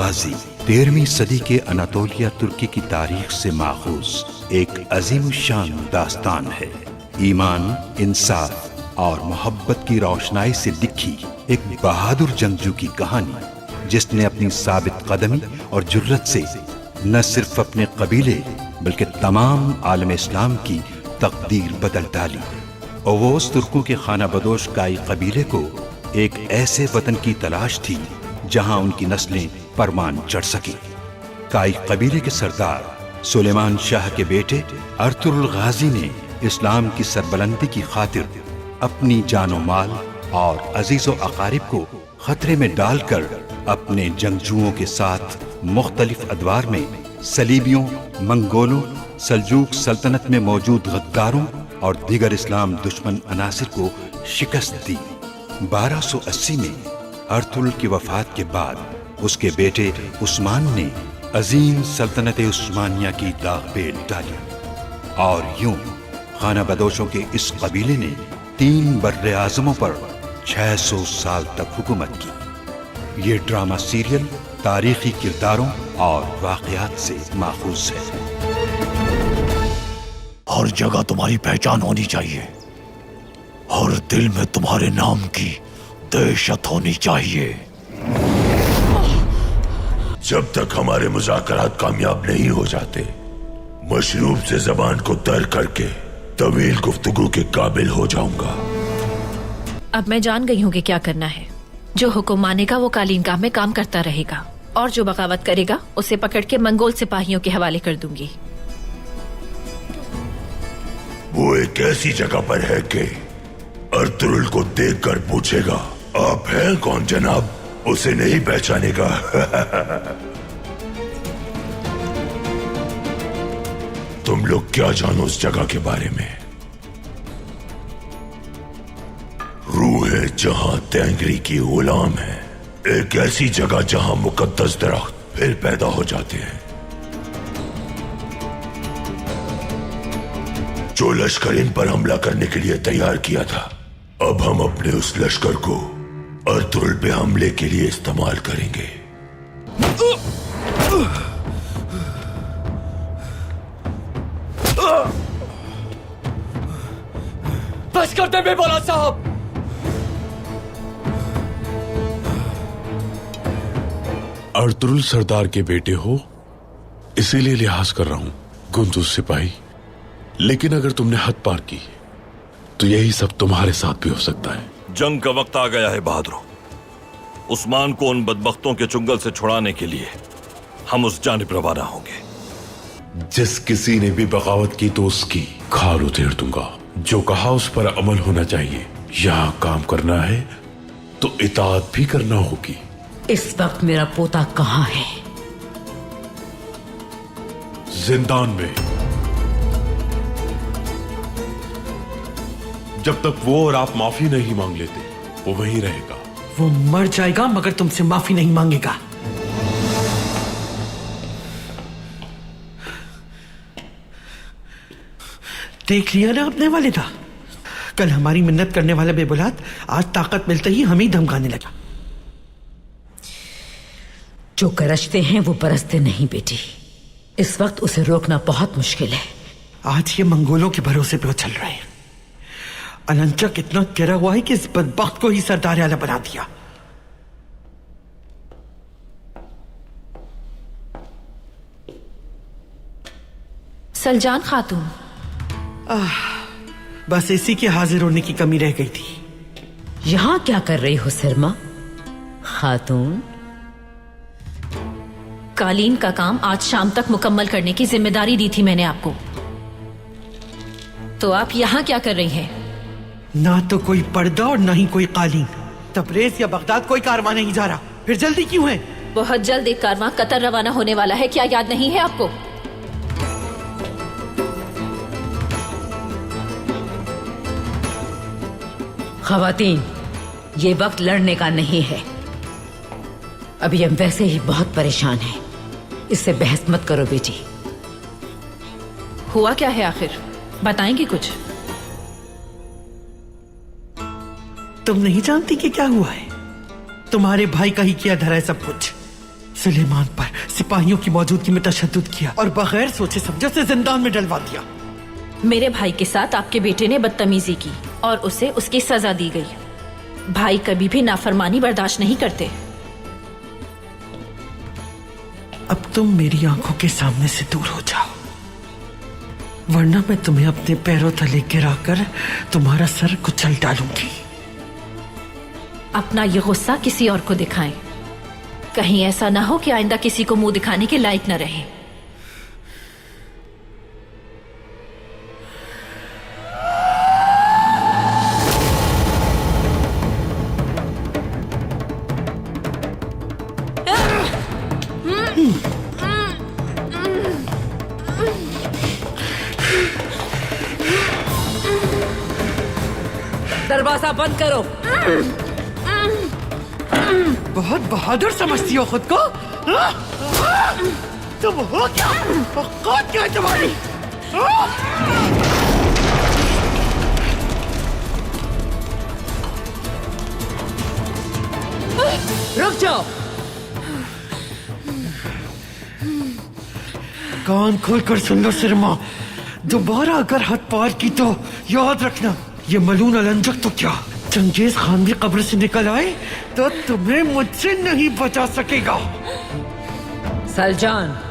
गाजी 13वीं सदी के अनातोलिया तुर्की की तारीख से माखूज एक अजीम शान दास्तान है। ईमान, इंसाफ और मोहब्बत की रोशनाई से लिखी एक बहादुर जंगजू की कहानी, जिसने अपनी साबित कदमी और जुर्रत से न सिर्फ अपने कबीले बल्कि तमाम आलम इस्लाम की तकदीर बदल डाली। ओवोस तुर्कों के खाना बदोश काई कबीले को एक ऐसे वतन की तलाश थी जहां उनकी नस्लें परमान चढ़ सकी। काई कबीले के सरदार सुलेमान शाह के बेटे अर्तुगरुल गाजी ने इस्लाम की सरबलंदी की खातिर अपनी जानो माल और अजीजो अकारिब को खतरे में डालकर अपने जंगजुओं के साथ मुख्तलिफ अदवार में सलीबियों, मंगोलों, सल्जूक सल्तनत में मौजूद गद्दारों और दीगर इस्लाम दुश्मन अनासिर को शिकस्त दी। 1280 में अर्तुगरुल की वफात के बाद उसके बेटे उस्मान ने अजीम सल्तनत उस्मानिया की दागबेल डाली और यूं खाना बदोशों के इस कबीले ने 3 बर्रे आज़मों पर 600 साल तक हुकूमत की। ये ड्रामा सीरियल तारीखी किरदारों और वाक़यात से माखूज है। हर जगह तुम्हारी पहचान होनी चाहिए और दिल में तुम्हारे नाम की दहशत होनी चाहिए। जब तक हमारे मुज़ाकरात कामयाब नहीं हो जाते, मशरूब से जबान को तर करके तवील गुफ्तगू के काबिल हो जाऊंगा। अब मैं जान गई हूँ कि क्या करना है। जो हुक्म मानेगा वो कालीनगाह में काम करता रहेगा और जो बगावत करेगा उसे पकड़ के मंगोल सिपाहियों के हवाले कर दूंगी। वो एक ऐसी जगह पर है कि अर्तुगरुल को देखकर पूछेगा, आप हैं कौन जनाब? उसे नहीं पहचानेगा। तुम लोग क्या जानो उस जगह के बारे में? रूह है जहां तेंगरी की गुलाम है, एक ऐसी जगह जहां मुकद्दस दरख्त फिर पैदा हो जाते हैं। जो लश्कर इन पर हमला करने के लिए तैयार किया था, अब हम अपने उस लश्कर को अर्तुगरुल पे हमले के लिए इस्तेमाल करेंगे। बस कर दे बेबोला साहब। अर्तुगरुल सरदार के बेटे हो, इसीलिए लिहाज कर रहा हूं गुंदुज सिपाही। लेकिन अगर तुमने हद पार की तो यही सब तुम्हारे साथ भी हो सकता है। जंग का वक्त आ गया है बहादुरों। उस्मान को उन बदबख्तों के चुंगल से छुड़ाने के लिए हम उस जानिब रवाना होंगे। जिस किसी ने भी बगावत की तो उसकी खाल उधेड़ दूंगा। जो कहा उस पर अमल होना चाहिए। यहां काम करना है तो इताअत भी करना होगी। इस वक्त मेरा पोता कहां है? जिंदान में। जब तक वो और आप माफी नहीं मांग लेते, वो वहीं रहेगा। वो मर जाएगा मगर तुमसे माफी नहीं मांगेगा। देख लिया ना अपने वालिदा, कल हमारी मिन्नत करने वाला बेबुलाद आज ताकत मिलते ही हमें धमकाने लगा। जो गरजते हैं वो बरसते नहीं बेटी। इस वक्त उसे रोकना बहुत मुश्किल है। आज ये मंगोलों के भरोसे पे उछल रहे हैं। अनंचक इतना गिरा हुआ है कि इस बदबख्त को ही सरदार आला बना दिया। सलजान खातून, बस इसी के हाजिर होने की कमी रह गई थी। यहां क्या कर रही हो सरमा खातून? कालीन का काम आज शाम तक मुकम्मल करने की जिम्मेदारी दी थी मैंने आपको, तो आप यहां क्या कर रही हैं? ना तो कोई पर्दा और ना ही कोई कालीन। तबरेज या बगदाद कोई कारवां नहीं जा रहा, फिर जल्दी क्यों है? बहुत जल्द एक कारवां कतर रवाना होने वाला है, क्या याद नहीं है आपको? खवातीन, ये वक्त लड़ने का नहीं है। अभी हम वैसे ही बहुत परेशान हैं। इससे बहस मत करो बेटी। हुआ क्या है आखिर, बताएंगी कुछ? तुम नहीं जानती कि क्या हुआ है? तुम्हारे भाई का ही किया धरा है सब कुछ। सुलेमान पर सिपाहियों की मौजूदगी में तशद्दुद किया और बगैर सोचे समझे उसे जिंदान में डलवा दिया। मेरे भाई के साथ आपके बेटे ने बदतमीजी की और उसे उसकी सजा दी गई। भाई कभी भी नाफरमानी बर्दाश्त नहीं करते। अब तुम मेरी आंखों के सामने से दूर हो जाओ, वरना मैं तुम्हें अपने पैरों तले गिराकर तुम्हारा सर कुचल डालूंगी। अपना ये गुस्सा किसी और को दिखाएं, कहीं ऐसा ना हो कि आइंदा किसी को मुंह दिखाने के लायक न रहे। दरवाजा बंद करो। बहुत बहादुर समझती हो खुद को? हाँ? तुम हो क्या? औकात क्या है तुम्हारी? हाँ? रुक जाओ। कान खोलकर सुन लो सिरमा, दोबारा अगर हाथ पार की तो याद रखना, ये मलून अलंजक तो क्या चंगेज खान भी कब्र से निकल आए तो तुम्हें मुझसे नहीं बचा सकेगा। सलजान,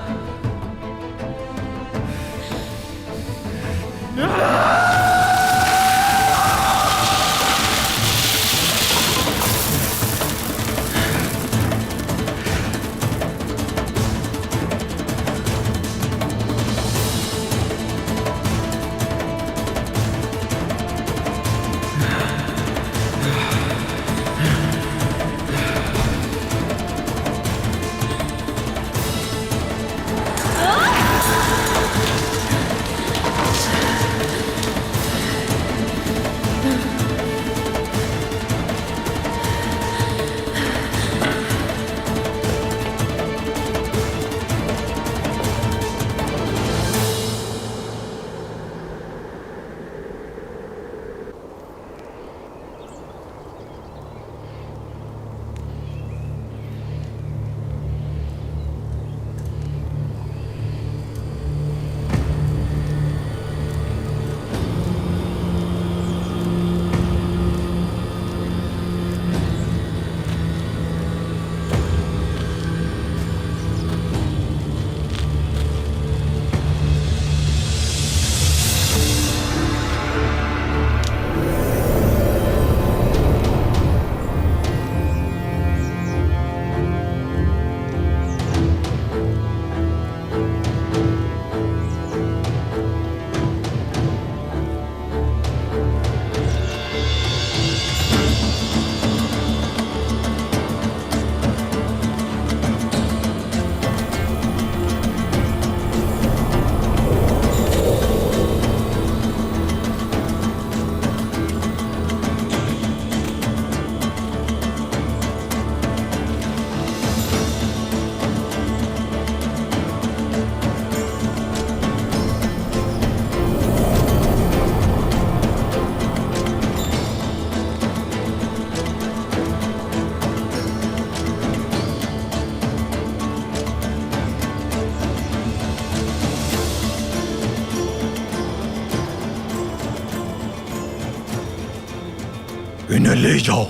इन्हें ले जाओ,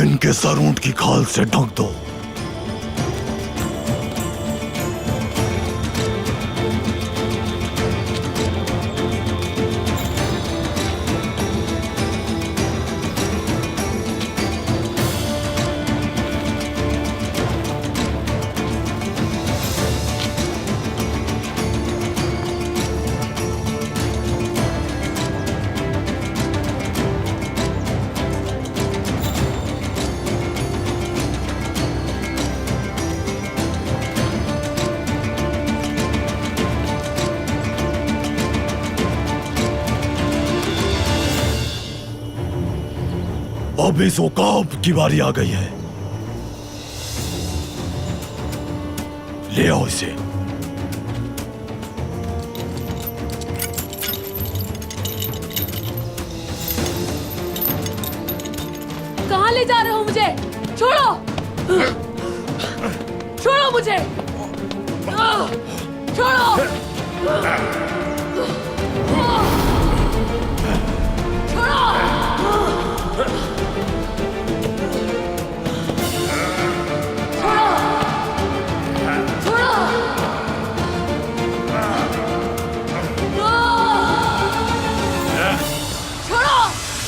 इनके सर ऊंट की खाल से ढक दो। अब इस औकाब की बारी आ गई है, ले आओ इसे। कहाँ ले जा रहे हो मुझे? छोड़ो। छोड़ो मुझे, छोड़ो।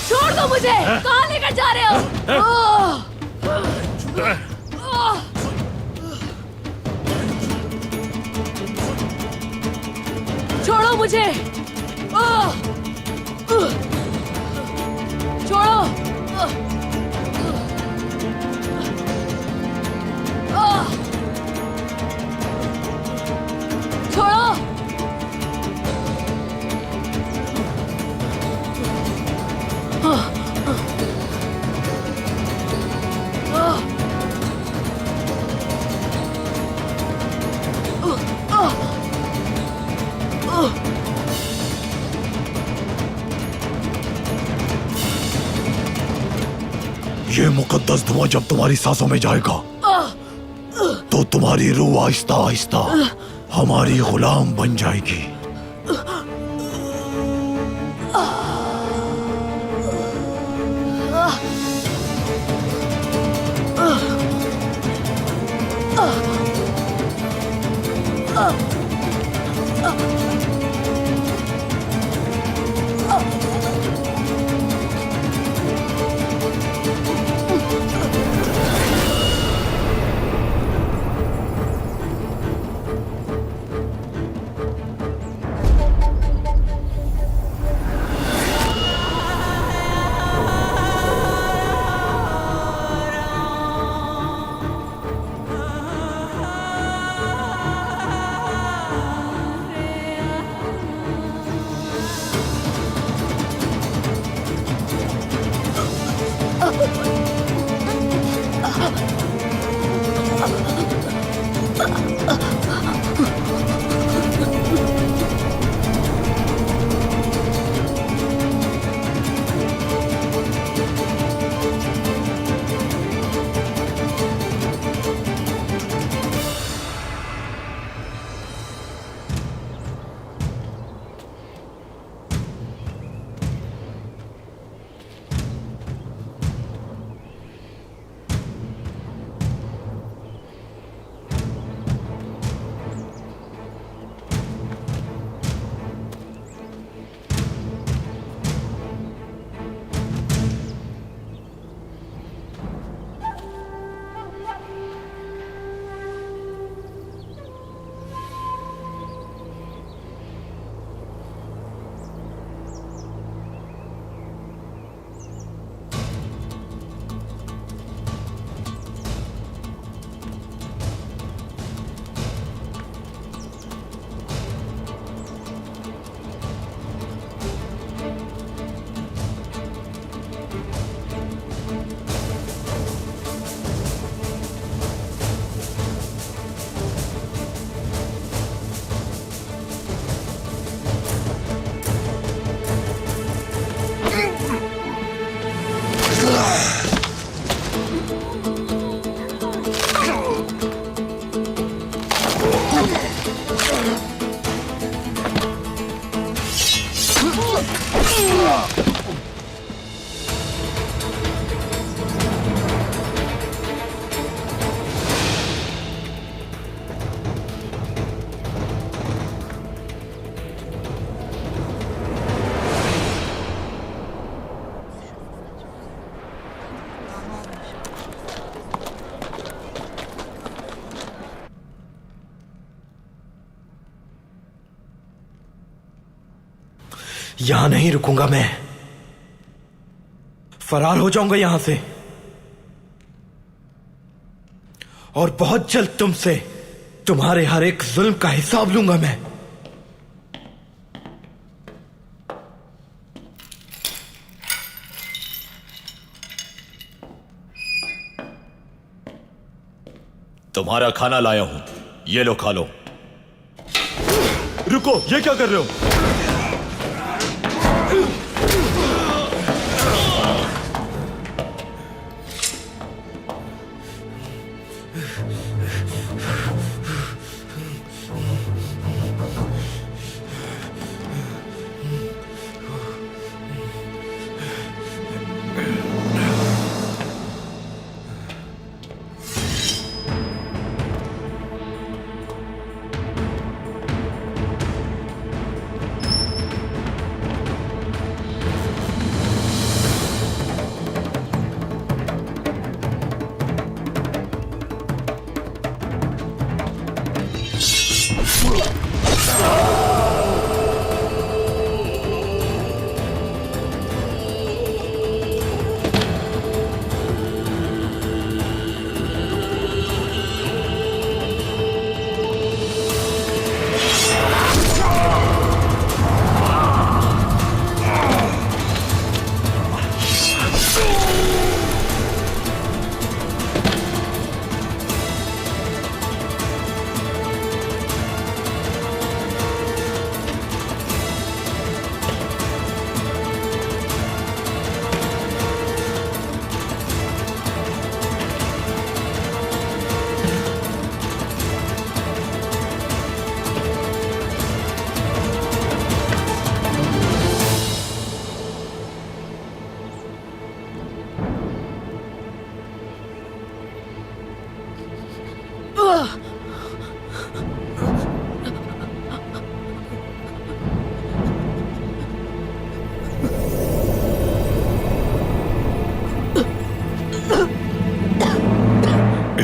छोड़ दो मुझे, कहाँ लेकर जा रहे हो? छोड़ो मुझे, छोड़ो। छोड़ो। ये मुकद्दस धुआं जब तुम्हारी सांसों में जाएगा तो तुम्हारी रूह आहिस्ता आहिस्ता हमारी गुलाम बन जाएगी। यहां नहीं रुकूंगा मैं, फरार हो जाऊंगा यहां से और बहुत जल्द तुमसे तुम्हारे हर एक जुल्म का हिसाब लूंगा मैं। तुम्हारा खाना लाया हूं, ये लो खा लो। रुको, ये क्या कर रहे हो?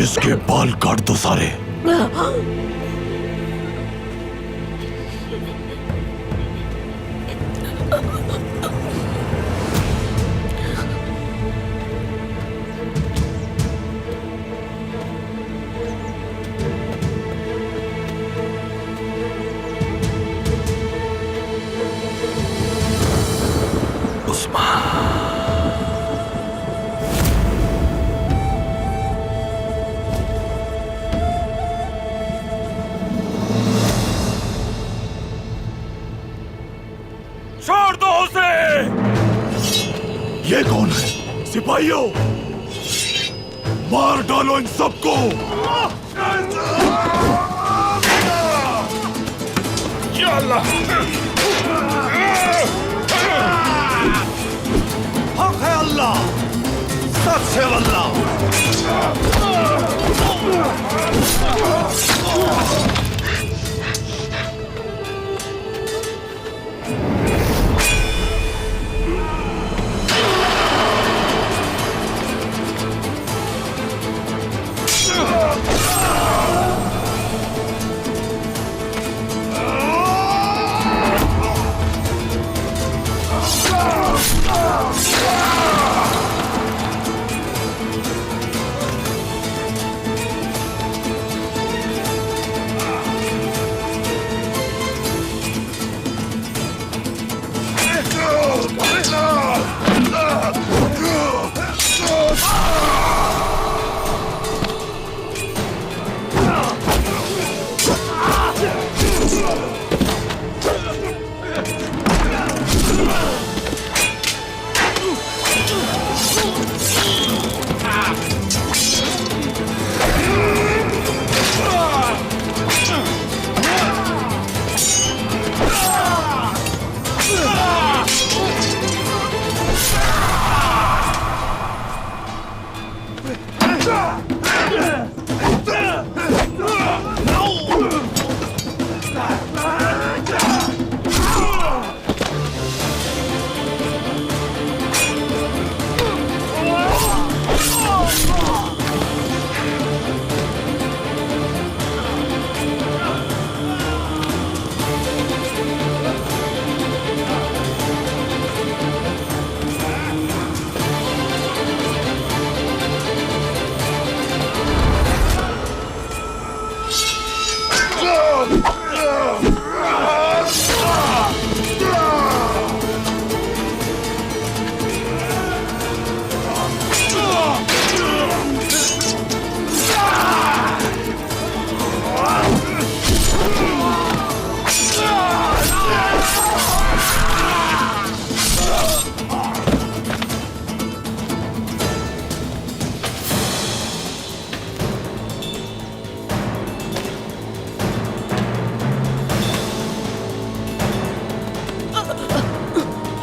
इसके बाल काट दो सारे। छोड़ दो उसे। ये कौन है? सिपाहियों, मार डालो इन सबको। या अल्लाह! हक है अल्लाह, सच है अल्लाह।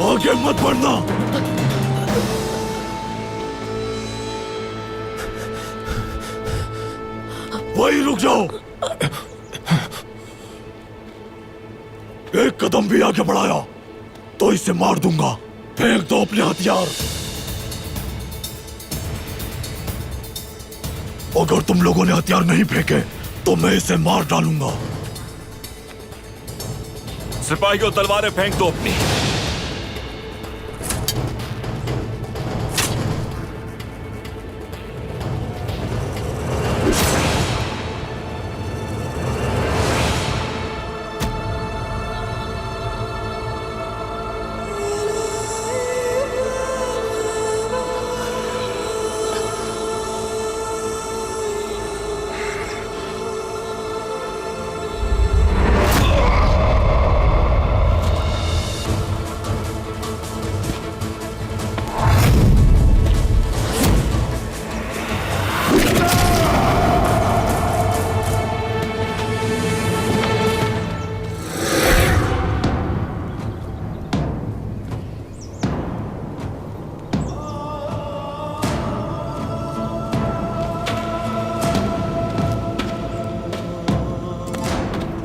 आगे मत बढ़ना। वहीं रुक जाओ। एक कदम भी आगे बढ़ाया तो इसे मार दूंगा। फेंक दो अपने हथियार। अगर तुम लोगों ने हथियार नहीं फेंके तो मैं इसे मार डालूंगा। सिपाहियों, तलवारें फेंक दो अपनी।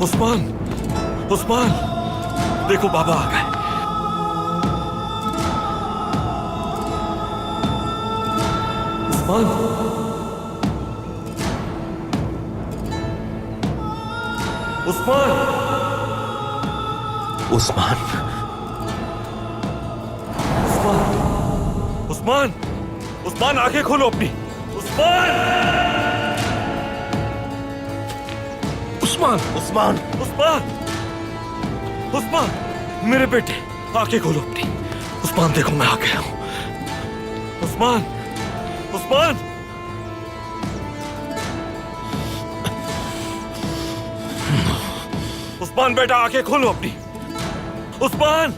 उस्मान, उस्मान, देखो बाबा आ गए। उस्मान, उस्मान! उस्मान! उस्मान! उस्मान, आंखें खोलो अपनी! उस्मान! उस्मान! उस्मान! उस्मान! उस्मान! मेरे बेटे, आंखें खोलो अपनी! उस्मान, देखो मैं आ गया हूं। उस्मान! उस्मान! उस्मान बेटा, आंखें खोलो अपनी! उस्मान!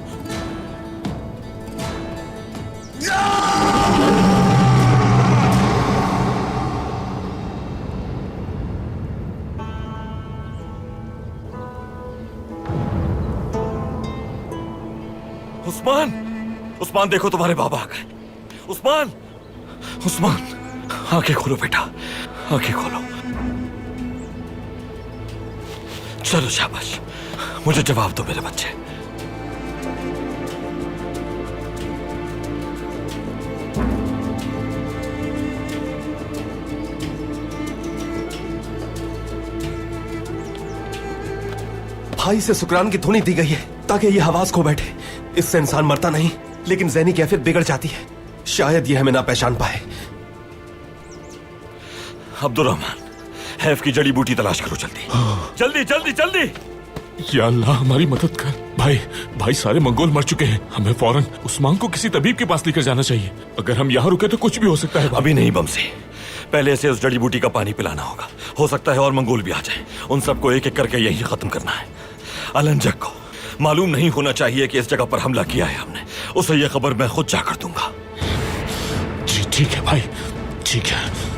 उस्मान! उस्मान, देखो तुम्हारे बाबा आ गए। उस्मान! उस्मान, आंखें खोलो बेटा, आंखें खोलो। चलो शाबाश, मुझे जवाब दो मेरे बच्चे। भाई से शुक्रान की धुनी दी गई है ताकि ये हवास खो बैठे। इससे इंसान मरता नहीं, लेकिन ज़हनी कैफियत बिगड़ जाती है। शायद ये हमें ना पहचान पाए। अब्दुर्रहमान, हैफ की जड़ी बूटी तलाश करो जल्दी। जल्दी जल्दी जल्दी! या अल्लाह, हमारी मदद कर। भाई सारे मंगोल मर चुके हैं। हमें फौरन उस्मान को किसी तबीब के पास लेकर जाना चाहिए। अगर हम यहाँ रुके तो कुछ भी हो सकता है। अभी नहीं बमसी, पहले से उस जड़ी बूटी का पानी पिलाना होगा। हो सकता है और मंगोल भी आ जाए। उन सबको एक एक करके यही खत्म करना है। अलंजक को मालूम नहीं होना चाहिए कि इस जगह पर हमला किया है हमने। उसे यह खबर मैं खुद जाकर दूंगा। जी ठीक है भाई, ठीक है।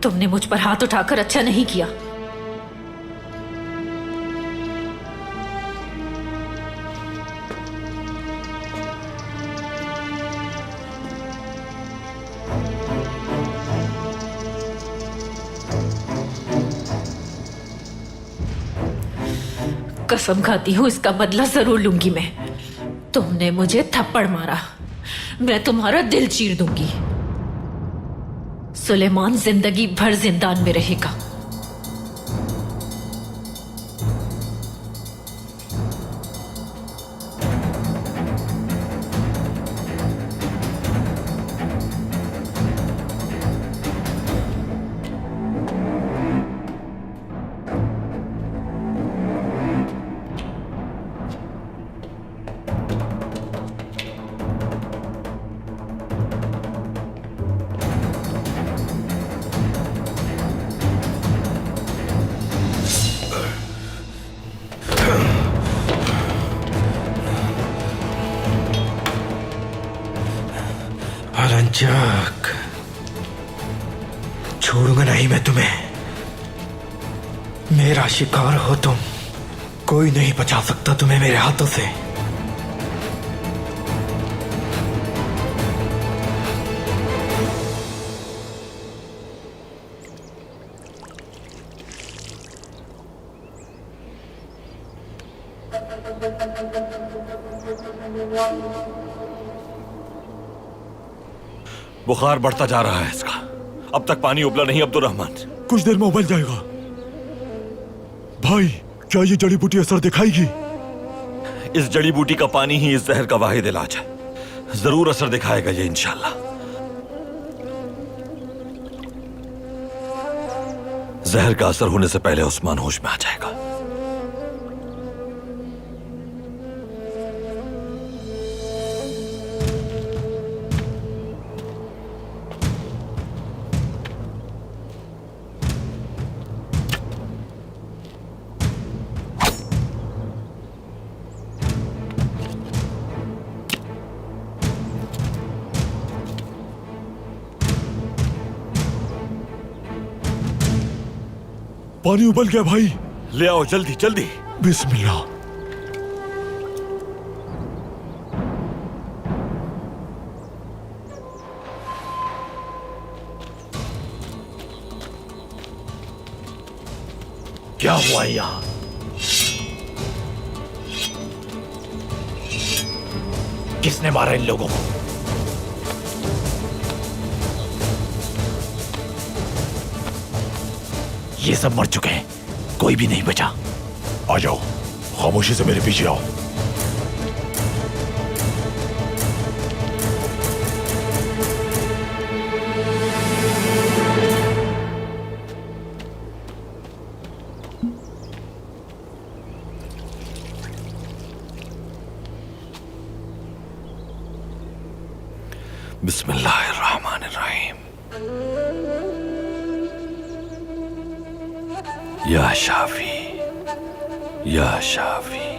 तुमने मुझ पर हाथ उठाकर अच्छा नहीं किया। कसम खाती हूं, इसका बदला जरूर लूंगी मैं। तुमने मुझे थप्पड़ मारा, मैं तुम्हारा दिल चीर दूंगी। सुलेमान जिंदगी भर जिंदान में रहेगा। अलंजक, छोड़ूंगा नहीं मैं तुम्हें। मेरा शिकार हो तुम, कोई नहीं बचा सकता तुम्हें मेरे हाथों से। बुखार बढ़ता जा रहा है इसका। अब तक पानी उबला नहीं अब्दुर्रहमान। कुछ देर में उबल जाएगा। भाई, क्या ये जड़ी बूटी असर दिखाएगी? इस जड़ी बूटी का पानी ही इस जहर का वाहिद इलाज है। जरूर असर दिखाएगा ये इंशाल्लाह। जहर का असर होने से पहले उस्मान होश में आ जाएगा। पानी उबल गया भाई। ले आओ जल्दी जल्दी। बिस्मिल्लाह। क्या हुआ यहाँ? किसने मारा इन लोगों को? ये सब मर चुके हैं, कोई भी नहीं बचा। आ जाओ, खामोशी से मेरे पीछे आओ। बिस्मिल्लाहिर्रहमानिर्रहीम। या शाफी, या शाफी,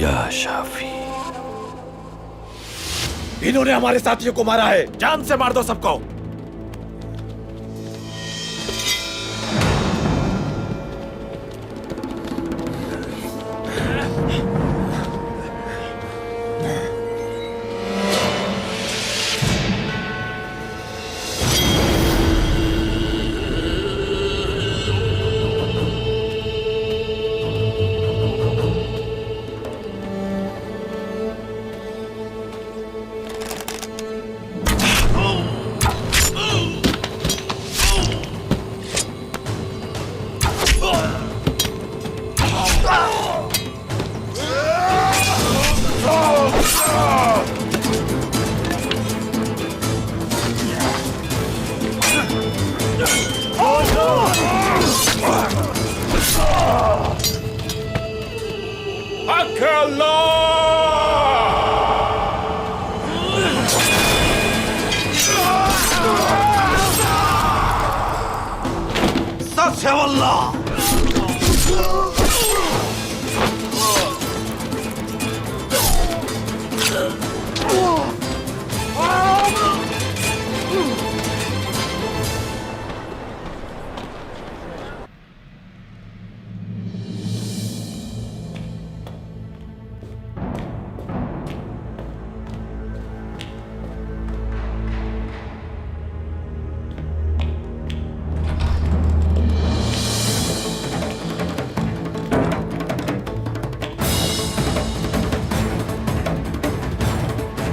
या शाफी। इन्होंने हमारे साथियों को मारा है, जान से मार दो सबको।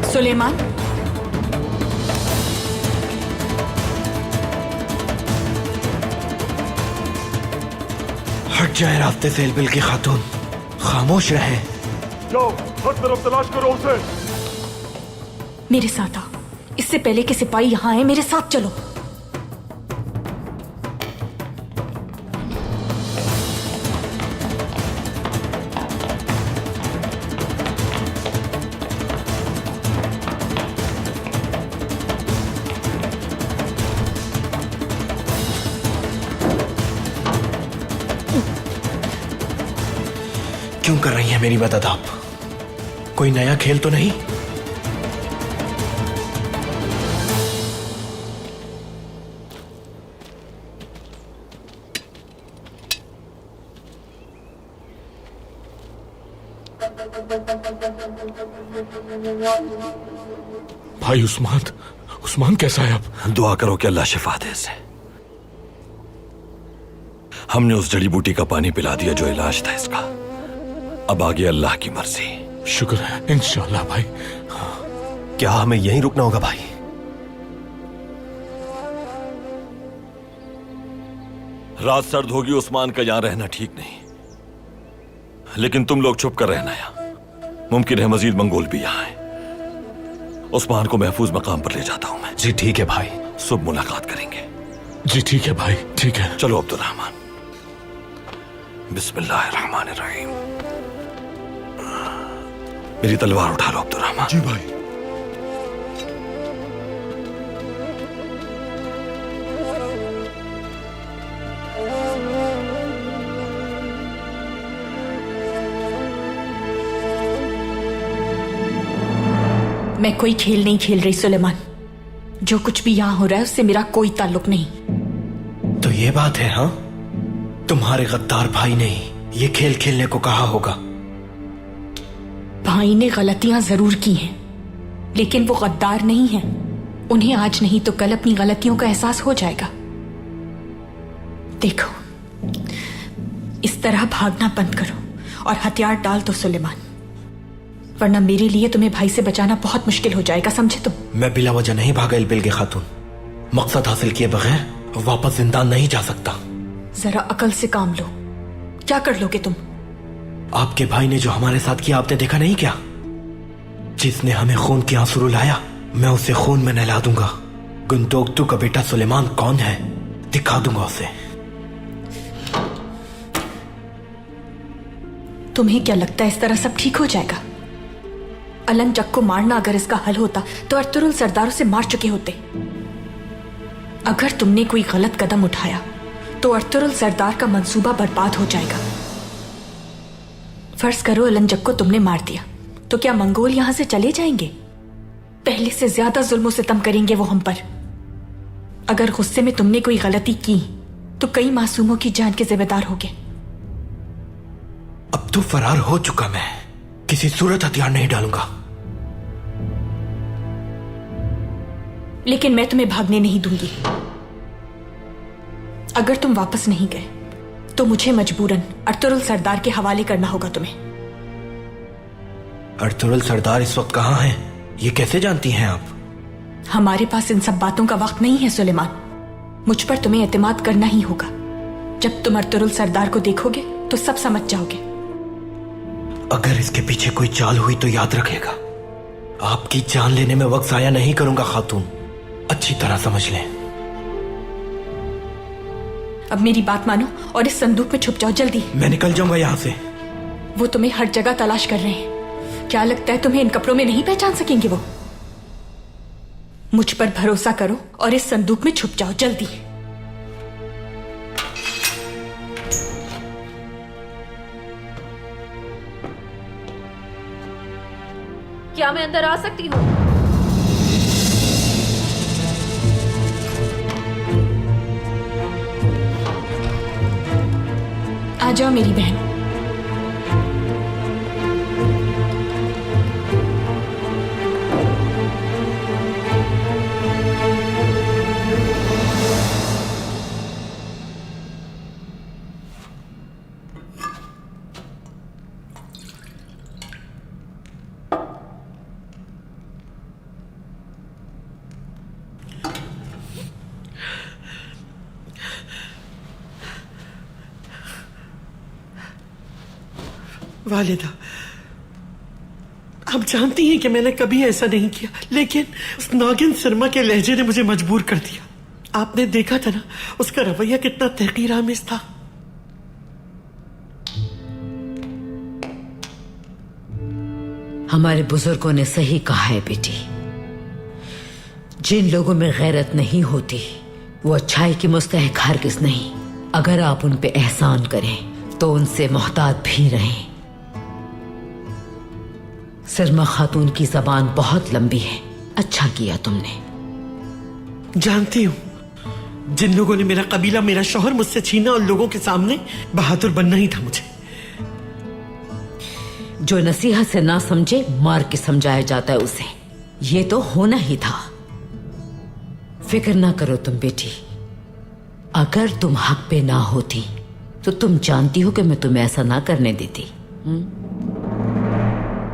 सुलेमान, हट जाए रास्ते से इल्बिल की खातून, खामोश रहे। जाओ, हर तरफ तलाश करो उसे। मेरे साथ आ। इससे पहले कि सिपाही यहाँ आए, मेरे साथ चलो। क्यों कर रही है मेरी मदद आप? कोई नया खेल तो नहीं? भाई उस्मान, उस्मान कैसा है अब? दुआ करो कि अल्लाह शिफा दे इसे। हमने उस जड़ी बूटी का पानी पिला दिया जो इलाज था इसका। अब आगे अल्लाह की मर्जी। शुक्र है, इंशाल्लाह भाई। क्या हमें यहीं रुकना होगा भाई? रात सर्द होगी, उस्मान का यहां रहना ठीक नहीं, लेकिन तुम लोग छुप कर रहना यहां। मुमकिन है मजीद मंगोल भी यहां हैं। उस्मान को महफूज मकाम पर ले जाता हूं मैं। जी ठीक है भाई। सुबह मुलाकात करेंगे। जी ठीक है भाई, ठीक है। चलो अब्दुर्रहमान। बिस्मिल्लाहिर्रहमानिर्रहीम। मेरी तलवार उठा लो अब्दुर्रहमान। जी भाई। मैं कोई खेल नहीं खेल रही सुलेमान। जो कुछ भी यहां हो रहा है उससे मेरा कोई ताल्लुक नहीं। तो ये बात है, हाँ? तुम्हारे गद्दार भाई ने ये खेल खेलने को कहा होगा। भाई ने गलतियां जरूर की हैं, लेकिन वो गद्दार नहीं है। उन्हें आज नहीं तो कल अपनी गलतियों का एहसास हो जाएगा। देखो, इस तरह भागना बंद करो और हथियार डाल दो सुलेमान। वरना मेरे लिए तुम्हें भाई से बचाना बहुत मुश्किल हो जाएगा, समझे तुम? मैं बिला वजह नहीं भागा इलबिलगे खातून। मकसद हासिल किए बगैर वापस जिंदा नहीं जा सकता। जरा अकल से काम लो। क्या कर लोगे तुम? आपके भाई ने जो हमारे साथ किया आपने देखा नहीं क्या? जिसने हमें खून के आंसू रुलाया, मैं उसे खून में नहला दूंगा। गुंदोगतू का बेटा सुलेमान कौन है दिखा दूंगा उसे। तुम्हें क्या लगता है इस तरह सब ठीक हो जाएगा? अलन जग को मारना अगर इसका हल होता तो अर्तुरुल सरदार उसे मार चुके होते। अगर तुमने कोई गलत कदम उठाया तो अर्तुरुल सरदार का मंसूबा बर्बाद हो जाएगा। फर्ज करो अलन जग को तुमने मार दिया, तो क्या मंगोल यहां से चले जाएंगे? पहले से ज्यादा जुल्म सितम करेंगे वो हम पर। अगर गुस्से में तुमने कोई गलती की तो कई मासूमों की जान के जिम्मेदार होगे। अब तो फरार हो चुका, मैं किसी सूरत हथियार नहीं डालूंगा। लेकिन मैं तुम्हें भागने नहीं दूंगी। अगर तुम वापस नहीं गए तो मुझे मजबूरन अर्तुरुल सरदार के हवाले करना होगा तुम्हें। अर्तुरुल सरदार इस वक्त कहां हैं? ये कैसे जानती हैं आप? हमारे पास इन सब बातों का वक्त नहीं है सुलेमान। मुझ पर तुम्हें एतमाद करना ही होगा। जब तुम अर्तुरुल सरदार को देखोगे तो सब समझ जाओगे। अगर इसके पीछे कोई चाल हुई तो याद रखेगा, आपकी जान लेने में वक्त जाया नहीं करूंगा खातून, अच्छी तरह समझ लें। अब मेरी बात मानो और इस संदूक में छुप जाओ जल्दी। मैं निकल जाऊंगा यहां से। वो तुम्हें हर जगह तलाश कर रहे हैं। क्या लगता है तुम्हें इन कपड़ों में नहीं पहचान सकेंगे वो? मुझ पर भरोसा करो और इस संदूक में छुप जाओ जल्दी। क्या मैं अंदर आ सकती हूँ? आ जाओ मेरी बहन। वालिदा, आप जानती हैं कि मैंने कभी ऐसा नहीं किया, लेकिन उस नागिन शर्मा के लहजे ने मुझे मजबूर कर दिया। आपने देखा था ना उसका रवैया कितना तहकीरामेज था। हमारे बुजुर्गों ने सही कहा है बेटी, जिन लोगों में गैरत नहीं होती वो अच्छाई की मुस्तहक हरगिज़ नहीं। अगर आप उन पे एहसान करें तो उनसे मोहतात भी रहें। शर्मा खातून की जबान बहुत लंबी है। अच्छा किया तुमने। जानती हूं, जिन लोगों ने मेरा कबीला, मेरा शौहर मुझसे छीना और लोगों के सामने बहादुर बनना ही था मुझे। जो नसीहत से ना समझे मार के समझाया जाता है उसे। ये तो होना ही था। फिक्र ना करो तुम बेटी। अगर तुम हक पे ना होती तो तुम जानती हो कि मैं तुम्हें ऐसा ना करने देती।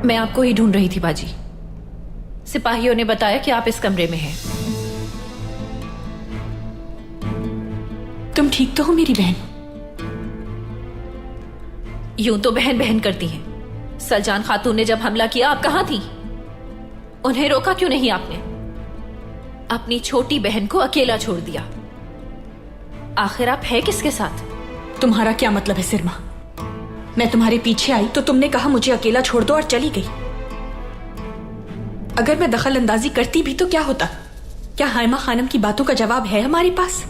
मैं आपको ही ढूंढ रही थी बाजी। सिपाहियों ने बताया कि आप इस कमरे में हैं। तुम ठीक तो हो मेरी बहन? यूं तो बहन बहन करती हैं। सलजान खातून ने जब हमला किया आप कहां थी? उन्हें रोका क्यों नहीं आपने? अपनी छोटी बहन को अकेला छोड़ दिया। आखिर आप है किसके साथ? तुम्हारा क्या मतलब है सिरमा? मैं तुम्हारे पीछे आई तो तुमने कहा मुझे अकेला छोड़ दो और चली गई। अगर मैं दखल अंदाजी करती भी तो क्या होता? क्या हाइमा खानम की बातों का जवाब है हमारे पास?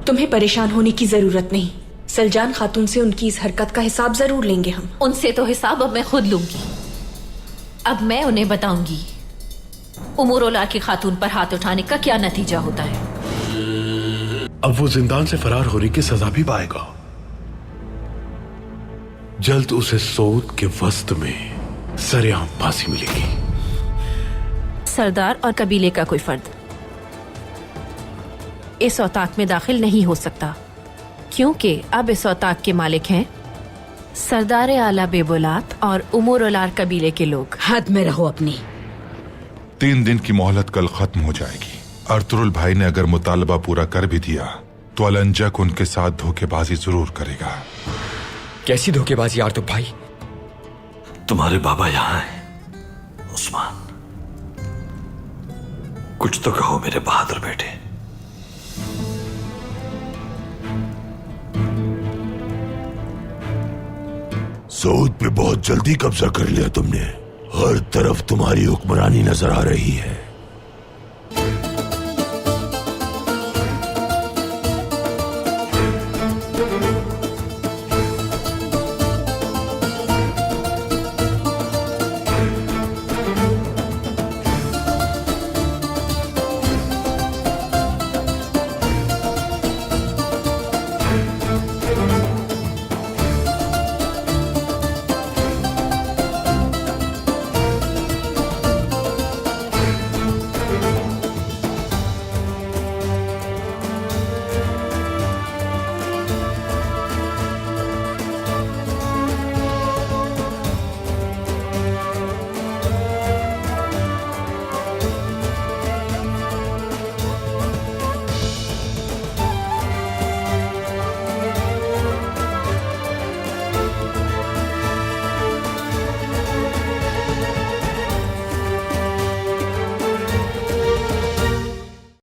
तुम्हें परेशान होने की जरूरत नहीं। सलजान खातून से उनकी इस हरकत का हिसाब जरूर लेंगे हम। उनसे तो हिसाब अब मैं खुद लूंगी। अब मैं उन्हें बताऊंगी उमूर-उल-आ की खातून पर हाथ उठाने का क्या नतीजा होता है। अब वो जिंदान से फरार होने की सजा भी पाएगा। जल्द उसे सऊद के वस्त में सरेआम फांसी मिलेगी। सरदार और कबीले का कोई फर्द इस औताक में दाखिल नहीं हो सकता, क्योंकि अब इस औताक के मालिक हैं सरदार आला बेबुलात और उमर उलार कबीले के लोग। हद में रहो अपनी। 3 दिन की मोहलत कल खत्म हो जाएगी। अर्तुरुल भाई ने अगर मुतालबा पूरा कर भी दिया तो अलंजक उनके साथ धोखेबाजी जरूर करेगा। कैसी धोखेबाजी आर्तुक भाई? तुम्हारे बाबा यहां हैं उस्मान, कुछ तो कहो मेरे बहादुर बेटे। सऊद पे बहुत जल्दी कब्जा कर लिया तुमने। हर तरफ तुम्हारी हुक्मरानी नजर आ रही है।